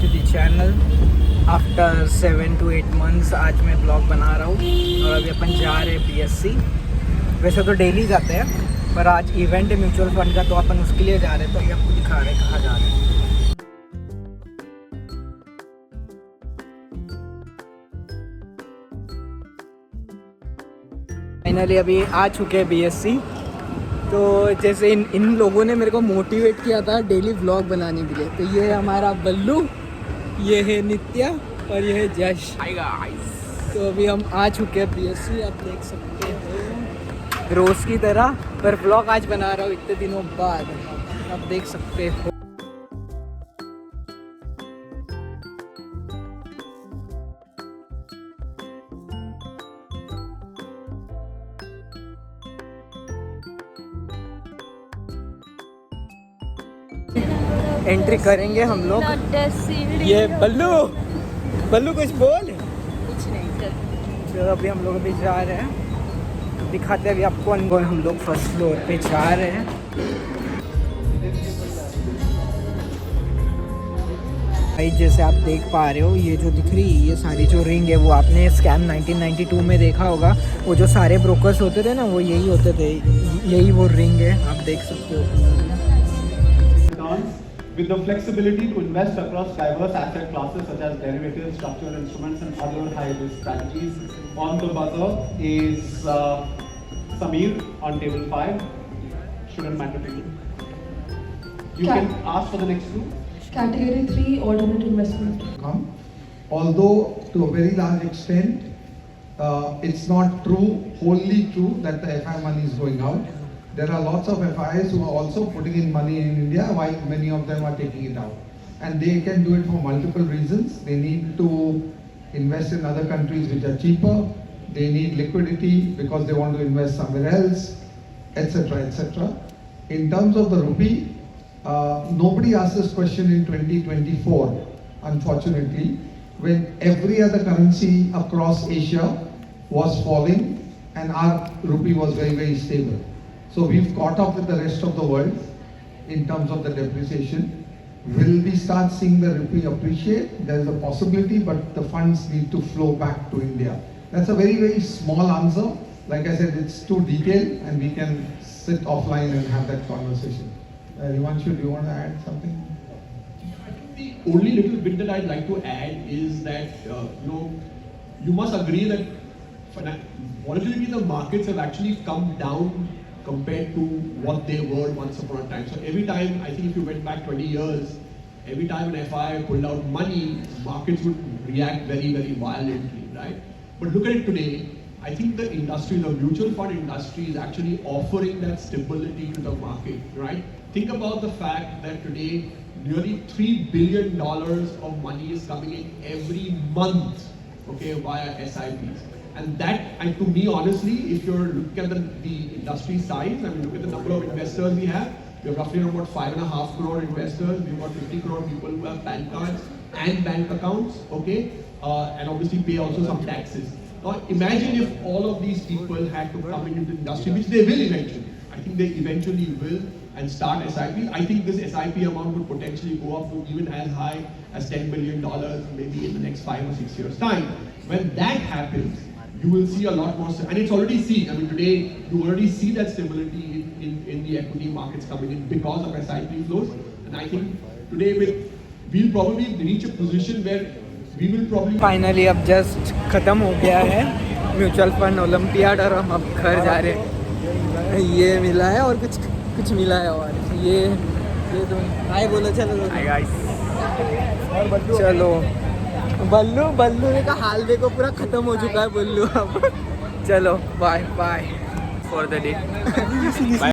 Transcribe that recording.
To the channel. After 7 to 8 months आज मैं blog बना रहा हूँ और अभी अपन जा रहे हैं BSc। वैसे तो डेली जाते हैं पर आज इवेंट है म्यूचुअल फंड का, तो अपन उसके लिए जा रहे हैं। तो ये आपको दिखा रहे हैं कहाँ जा रहे हैं। फाइनली अभी आ चुके हैं BSc। तो जैसे इन लोगों ने मेरे को मोटिवेट किया था डेली व्लॉग बनाने के लिए। तो ये है हमारा बल्लू, ये है नित्या और ये है जश। Hi guys. तो अभी हम आ चुके हैं BSc, आप देख सकते हो रोज़ की तरह। पर व्लॉग आज बना रहा हूँ इतने दिनों बाद, आप देख सकते हो। एंट्री करेंगे हम लोग। ये बल्लू कुछ बोल। कुछ नहीं कर। तो अभी हम लोग अभी जा रहे हैं, दिखाते हैं अभी आपको। हम लोग फर्स्ट फ्लोर पे जा रहे हैं। भाई जैसे आप देख पा रहे हो, ये जो दिख रही है ये सारी जो रिंग है, वो आपने स्कैम 1992 में देखा होगा। वो जो सारे ब्रोकर्स होते थे ना, वो यही होते थे, यही वो रिंग है, आप देख सकते हो। With the flexibility to invest across diverse asset classes such as derivatives, structured instruments, and other high-risk strategies. On the buzzer is Samir on table 5. Shouldn't matter to you. You can ask for the next two. Category 3 alternate investment. Although to a very large extent, it's not wholly true that the FI money is going out. There are lots of FIs who are also putting in money in India, while many of them are taking it out. And they can do it for multiple reasons. They need to invest in other countries which are cheaper. They need liquidity because they want to invest somewhere else, etc., etc. In terms of the rupee, nobody asked this question in 2024, unfortunately, when every other currency across Asia was falling and our rupee was very, very stable. So we've caught up with the rest of the world in terms of the depreciation. Will we start seeing the rupee appreciate? There is a possibility, but the funds need to flow back to India. That's a very, very small answer. Like I said, it's too detailed and we can sit offline and have that conversation. Himanshu, do you want to add something? I think the only little bit that I'd like to add is that, you must agree that volatility in the markets have actually come down compared to what they were once upon a time. So every time, I think if you went back 20 years, every time an FI pulled out money, markets would react very, very violently, right? But look at it today. I think the industry, the mutual fund industry is actually offering that stability to the market, right? Think about the fact that today, nearly $3 billion of money is coming in every month, okay, via SIPs. And that, and to me, honestly, if you're looking at the industry size, I mean, look at the number of investors we have. We have roughly about 5.5 crore investors. We've got 50 crore people who have PAN cards and bank accounts, okay, and obviously pay also some taxes. Now, imagine if all of these people had to come into the industry, which they will eventually. I think they eventually will, and start SIPs. I think this SIP amount would potentially go up to even as high as $10 billion, maybe in the next 5 or 6 years' time. When that happens, you will see a lot more, and it's already seen. I mean, today you already see that stability in the equity markets coming in because of SIP flows. And I think today we'll probably reach a position where we will probably. Finally अब just ख़त्म हो गया है mutual fund olympiad और हम अब घर जा रहे हैं। ये मिला है और कुछ मिला है, और ये तो हाय बोलो। चलो हाय गाइस। चलो बल्लू ने का हाल देखो, पूरा खत्म हो चुका है बल्लू अब। चलो bye bye for the day.